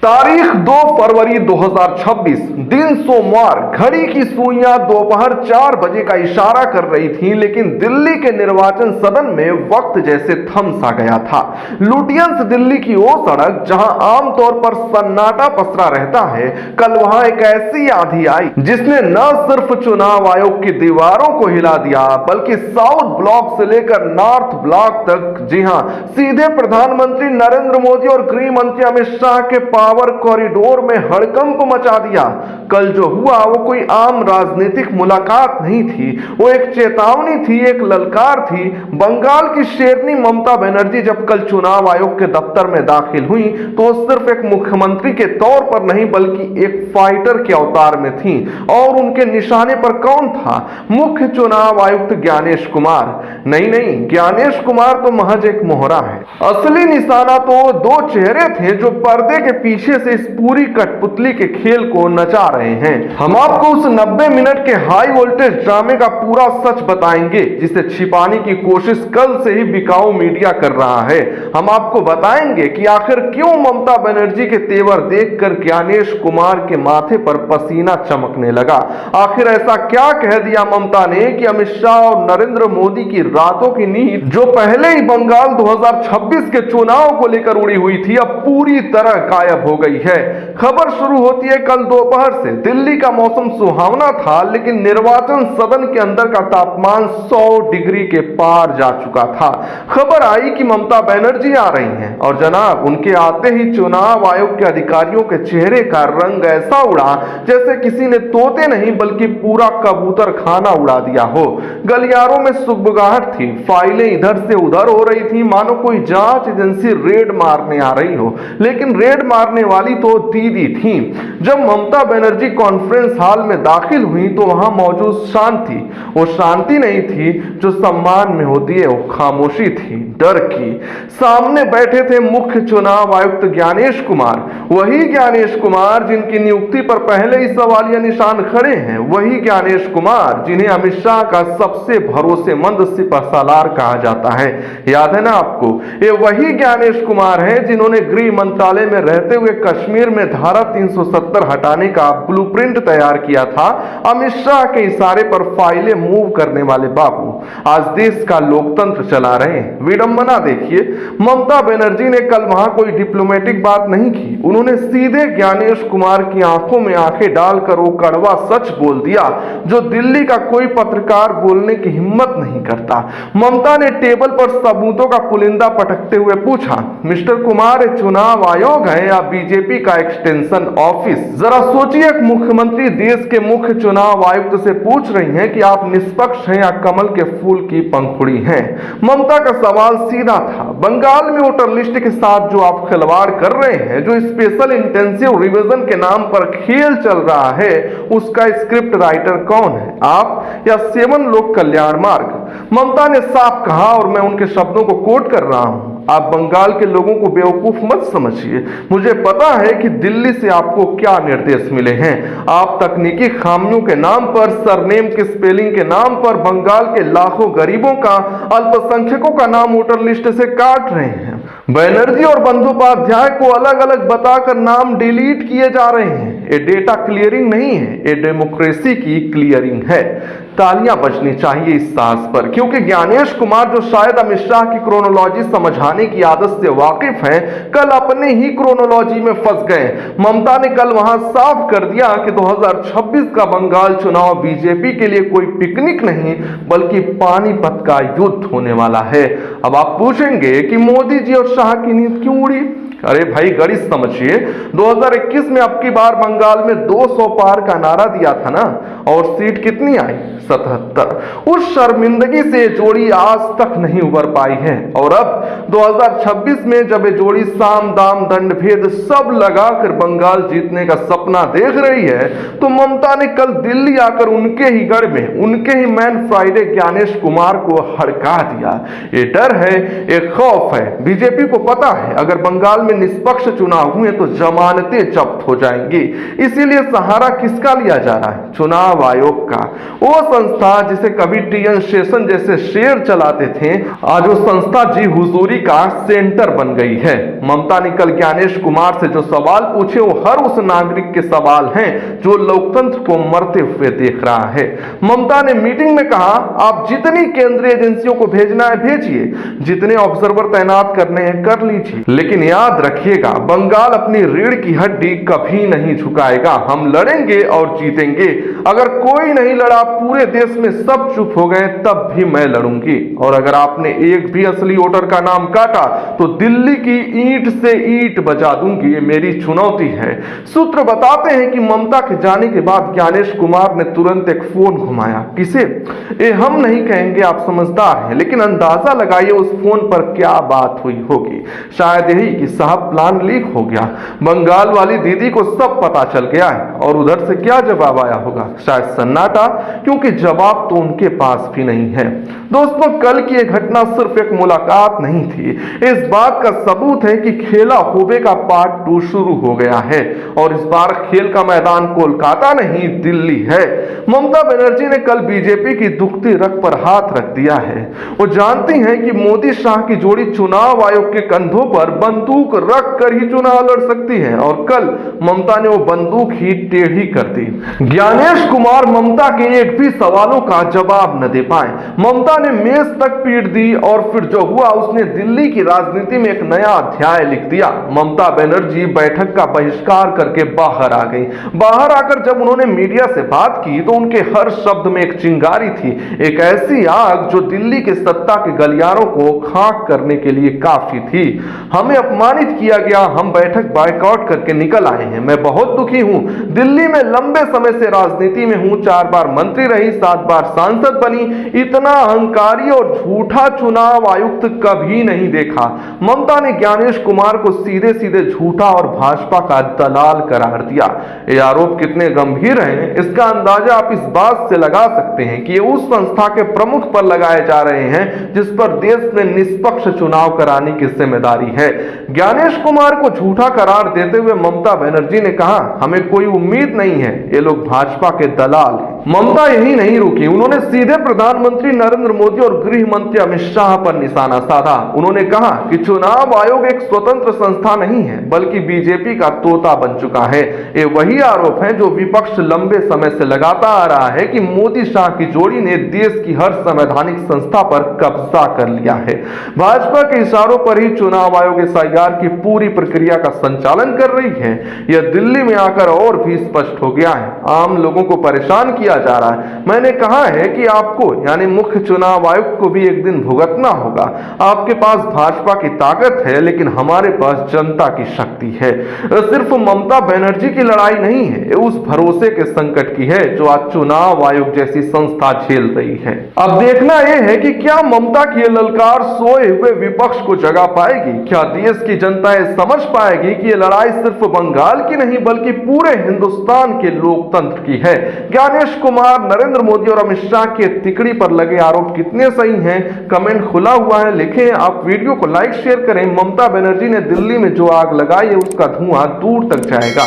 तारीख 2 फरवरी 2026 दिन सोमवार। घड़ी की सुइयां दोपहर 4 बजे का इशारा कर रही थीं, लेकिन दिल्ली के निर्वाचन सदन में वक्त जैसे थम सा गया था। लुटियंस दिल्ली की वो सड़क जहां आमतौर पर सन्नाटा पसरा रहता है, कल वहां एक ऐसी आंधी आई जिसने न सिर्फ चुनाव आयोग की दीवारों को हिला दिया, बल्कि साउथ ब्लॉक से लेकर नॉर्थ ब्लॉक तक, जी हां, सीधे प्रधानमंत्री नरेंद्र मोदी और गृह मंत्री अमित शाह के पावर कॉरिडोर में हड़कंप मचा दिया। कल जो हुआ वो कोई आम राजनीतिक मुलाकात नहीं थी, वो एक चेतावनी थी, एक ललकार थी। बंगाल की शेरनी ममता बनर्जी जब कल चुनाव आयोग के दफ्तर में दाखिल हुई तो वो सिर्फ एक मुख्यमंत्री के तौर पर नहीं, बल्कि एक फाइटर के अवतार में थी। और उनके निशाने पर कौन था? मुख्य चुनाव आयुक्त ज्ञानेश कुमार। नहीं, ज्ञानेश कुमार तो महज एक मोहरा है। असली निशाना तो दो चेहरे थे जो पर्दे के पीछे से इस पूरी कठपुतली के खेल को नचा रहे हैं। हम आपको उस 90 मिनट के हाई वोल्टेज ड्रामे का पूरा सच बताएंगे जिसे छिपाने की कोशिश कल से ही बिकाऊ मीडिया कर रहा है। हम आपको बताएंगे कि आखिर क्यों ममता बनर्जी के तेवर देखकर ज्ञानेश कुमार के माथे पर पसीना चमकने लगा। आखिर ऐसा क्या कह दिया ममता ने कि अमित शाह और नरेंद्र मोदी की रातों की नींद जो पहले ही बंगाल 2026 के चुनाव को लेकर उड़ी हुई थी, अब पूरी तरह गायब हो गई है। खबर शुरू होती है कल दोपहर से। दिल्ली का मौसम सुहावना था, लेकिन निर्वाचन सदन के अंदर का तापमान 100 डिग्री के पार जा चुका था। खबर आई कि ममता बनर्जी आ रही हैं और जनाब, उनके आते ही चुनाव आयोग के अधिकारियों के चेहरे का रंग ऐसा उड़ा जैसे किसी ने तोते नहीं बल्कि पूरा कबूतर खाना उड़ा दिया हो। गलियारों में सुगबुगाहट थी, फाइलें इधर से उधर हो रही थी, मानो कोई जांच एजेंसी रेड मारने आ रही हो। लेकिन रेड मारने वाली तो दीदी थी। जब ममता बनर्जी कॉन्फ्रेंस हॉल में दाखिल हुई तो वहां मौजूद शांति वो शांति नहीं थी जो सम्मान में होती है, वो खामोशी थी, डर की। सामने बैठे थे मुख्य चुनाव आयुक्त ज्ञानेश कुमार, वही ज्ञानेश कुमार जिनकी नियुक्ति पर पहले ही सवालिया निशान खड़े हैं, वही ज्ञानेश कुमार जिन्हें अमित शाह का सबसे भरोसेमंद सिपहसालार कहा जाता है। याद है ना आपको? ये वही ज्ञानेश कुमार हैं जिन्होंने गृह मंत्रालय में रहते हुए कश्मीर में धारा 370 हटाने का ब्लूप्रिंट तैयार किया था। अमित शाह के इशारे पर फाइलें मूव करने वाले बाबू आज देश का लोकतंत्र चला रहे हैं। विडंबना देखिए, ममता बनर्जी ने कल वहां कोई डिप्लोमेटिक बात नहीं की, उन्होंने सीधे ज्ञानेश कुमार की आंखों में आंखें डालकर वो कड़वा सच बोल दिया जो दिल्ली का कोई पत्रकार बोलने की हिम्मत नहीं करता। ममता ने टेबल पर सबूतों का पुलिंदा पटकते हुए पूछा, मिस्टर कुमार, चुनाव आयोग है या बीजेपी का एक्सटेंशन ऑफिस? जरा सोचिए, एक मुख्यमंत्री देश के मुख्य चुनाव आयुक्त से पूछ रही हैं कि आप निष्पक्ष हैं या कमल के फूल की पंखुड़ी हैं। ममता का सवाल सीधा था, बंगाल में वोटर लिस्ट के साथ जो आप खिलवाड़ कर रहे हैं, जो स्पेशल इंटेंसिव रिवीजन के नाम पर खेल चल रहा है, उसका स्क्रिप्ट राइटर कौन है, आप या 7 लोक कल्याण मार्ग? ममता ने साफ कहा, और मैं उनके शब्दों को कोट कर रहा हूं, आप बंगाल के लोगों को बेवकूफ मत समझिए। मुझे पता है कि दिल्ली से आपको क्या निर्देश मिले हैं। आप तकनीकी खामियों के नाम पर, सरनेम के स्पेलिंग के नाम पर बंगाल के लाखों गरीबों का, अल्पसंख्यकों का नाम वोटर लिस्ट से काट रहे हैं। बनर्जी और बंदोपाध्याय को अलग अलग बताकर नाम डिलीट किए जा रहे हैं। ये डेटा क्लियरिंग नहीं है, ये डेमोक्रेसी की क्लियरिंग है। तालियां बजनी चाहिए इस साहस पर, क्योंकि ज्ञानेश कुमार जो शायद अमित शाह की क्रोनोलॉजी समझाने की आदत से वाकिफ हैं, कल अपने ही क्रोनोलॉजी में फंस गए। ममता ने कल वहां साफ कर दिया कि 2026 का बंगाल चुनाव बीजेपी के लिए कोई पिकनिक नहीं बल्कि पानीपत का युद्ध होने वाला है। अब आप पूछेंगे कि मोदी जी और शाह की नींद क्यों उड़ी? अरे भाई, गणित समझिए। 2021 में अब की बार बंगाल में 200 पार का नारा दिया था ना, और सीट कितनी आई? 77। उस शर्मिंदगी से जोड़ी आज तक नहीं उबर पाई है। और अब 2026 में जब ये जोड़ी साम दाम दंड भेद सब लगाकर बंगाल जीतने का सपना देख रही है, तो ममता ने कल दिल्ली आकर उनके ही गढ़ में, उनके ही मैन फ्राइडे ज्ञानेश कुमार को हड़का दिया। ये डर है, ये खौफ है। बीजेपी को पता है अगर बंगाल में निष्पक्ष चुनाव हुए तो जमानतें जब्त हो जाएंगी। इसीलिए सहारा किसका लिया जा रहा है? चुनाव चुनाव आयोग का। वो संस्था जिसे कभी टीएन शेषन जैसे शेर चलाते थे, आज वो संस्था जी हुजूरी का सेंटर बन गई है। ममता ने कल ज्ञानेश कुमार से जो सवाल पूछे वो हर उस नागरिक के सवाल हैं जो लोकतंत्र को मरते हुए देख रहा है। ममता ने मीटिंग में कहा, आप जितनी केंद्रीय एजेंसियों को भेजना है भेजिए, जितने ऑब्जर्वर तैनात करने हैं कर लीजिए, लेकिन याद रखिएगा बंगाल अपनी रीढ़ की हड्डी कभी नहीं झुकाएगा। हम लड़ेंगे और जीतेंगे। अगर कोई नहीं लड़ा, पूरे देश में सब चुप हो गए, तब भी मैं लड़ूंगी। और अगर आपने एक भी असली वोटर का नाम काटा तो दिल्ली की ईंट से ईंट बजा दूंगी। ये मेरी चुनौती है। सूत्र बताते हैं कि ममता के जाने के बाद ज्ञानेश कुमार ने तुरंत एक फोन घुमाया। किसे? ये हम नहीं कहेंगे, आप समझदार हैं, लेकिन अंदाजा लगाइए उस फोन पर क्या बात हुई होगी। शायद यही कि साहब प्लान लीक हो गया, बंगाल वाली दीदी को सब पता चल गया है। और उधर से क्या जवाब आया होगा? शायद सन्नाटा, क्योंकि जवाब तो उनके पास भी नहीं है। दोस्तों, कल की यह घटना सिर्फ एक मुलाकात नहीं थी, इस बात का सबूत है कि खेला होबे का पार्ट 2 शुरू हो गया है। और इस बार खेल का मैदान कोलकाता नहीं, दिल्ली है। ममता बनर्जी ने कल बीजेपी की दुखती रग पर हाथ रख दिया है। वो जानती हैं कि मोदी शाह की जोड़ी चुनाव आयोग के कंधों पर बंदूक रख कर ही चुनाव लड़ सकती है। और कल ममता ने वो बंदूक ही टेढ़ी कर दी। ज्ञानेश कुमार ममता के एक भी सवालों का जवाब न दे पाए। ममता ने मेज तक पीट दी और फिर जो हुआ, उसने दिल्ली की राजनीति में एक नया अध्याय लिख दिया। ममता बनर्जी बैठक का बहिष्कार करके बाहर आ गई। बाहर आकर जब उन्होंने मीडिया से बात की तो उनके हर शब्द में एक चिंगारी थी, एक ऐसी आग जो दिल्ली के सत्ता के गलियारों को खाक करने के लिए काफी थी। हमें अपमानित किया गया, हम बैठक बायकॉट करके निकल आए हैं। मैं बहुत दुखी हूं। दिल्ली में लंबे समय से राजनीति में हूं, 4 बार मंत्री रही, 7 बार सांसद बनी। इतना अहंकारी और झूठा चुनाव आयुक्त कभी नहीं देखा। ममता ने ज्ञानेश कुमार को सीधे सीधे झूठा और भाजपा का दलाल करार दिया। ये आरोप कितने गंभीर हैं, इसका अंदाजा आप इस बात से लगा सकते हैं कि ये उस संस्था के प्रमुख पर लगाए जा रहे हैं जिस पर देश में निष्पक्ष चुनाव कराने की जिम्मेदारी है। ज्ञानेश कुमार को झूठा करार देते हुए ममता बनर्जी ने कहा, हमें कोई उम्मीद नहीं है, ये लोग भाजपा के दलाल हैं। ममता यही नहीं रुकी, उन्होंने सीधे प्रधानमंत्री नरेंद्र मोदी और गृह मंत्री अमित शाह पर निशाना साधा। उन्होंने कहा कि चुनाव आयोग एक स्वतंत्र संस्था नहीं है, बल्कि बीजेपी का तोता बन चुका है। ये वही आरोप है जो विपक्ष लंबे समय से लगाता आ रहा है कि मोदी शाह की जोड़ी ने देश की हर संवैधानिक संस्था पर कब्जा कर लिया है। भाजपा के इशारों पर ही चुनाव आयोग एसआईआर की पूरी प्रक्रिया का संचालन कर रही है। यह दिल्ली में आकर और भी स्पष्ट हो गया है। आम लोगों को परेशान किया जा रहा है। मैंने कहा है कि आपको यानी मुख्य चुनाव आयुक्त को भी एक दिन भुगतना होगा। आपके पास भाजपा की ताकत है, लेकिन हमारे पास जनता की शक्ति है। सिर्फ ममता बनर्जी की लड़ाई नहीं है, ये उस भरोसे के संकट की है जो आज चुनाव आयोग जैसी संस्था झेल रही है। अब देखना यह है कि क्या ममता की ललकार सोए हुए विपक्ष को जगा पाएगी। क्या देश की जनता ये समझ पाएगी कि यह लड़ाई सिर्फ बंगाल की नहीं बल्कि पूरे हिंदुस्तान के लोकतंत्र की है। ज्ञानेश कुमार, नरेंद्र मोदी और अमित शाह के तिकड़ी पर लगे आरोप कितने सही हैं? कमेंट खुला हुआ है, लिखें। आप वीडियो को लाइक शेयर करें। ममता बनर्जी ने दिल्ली में जो आग लगाई है उसका धुआं दूर तक जाएगा।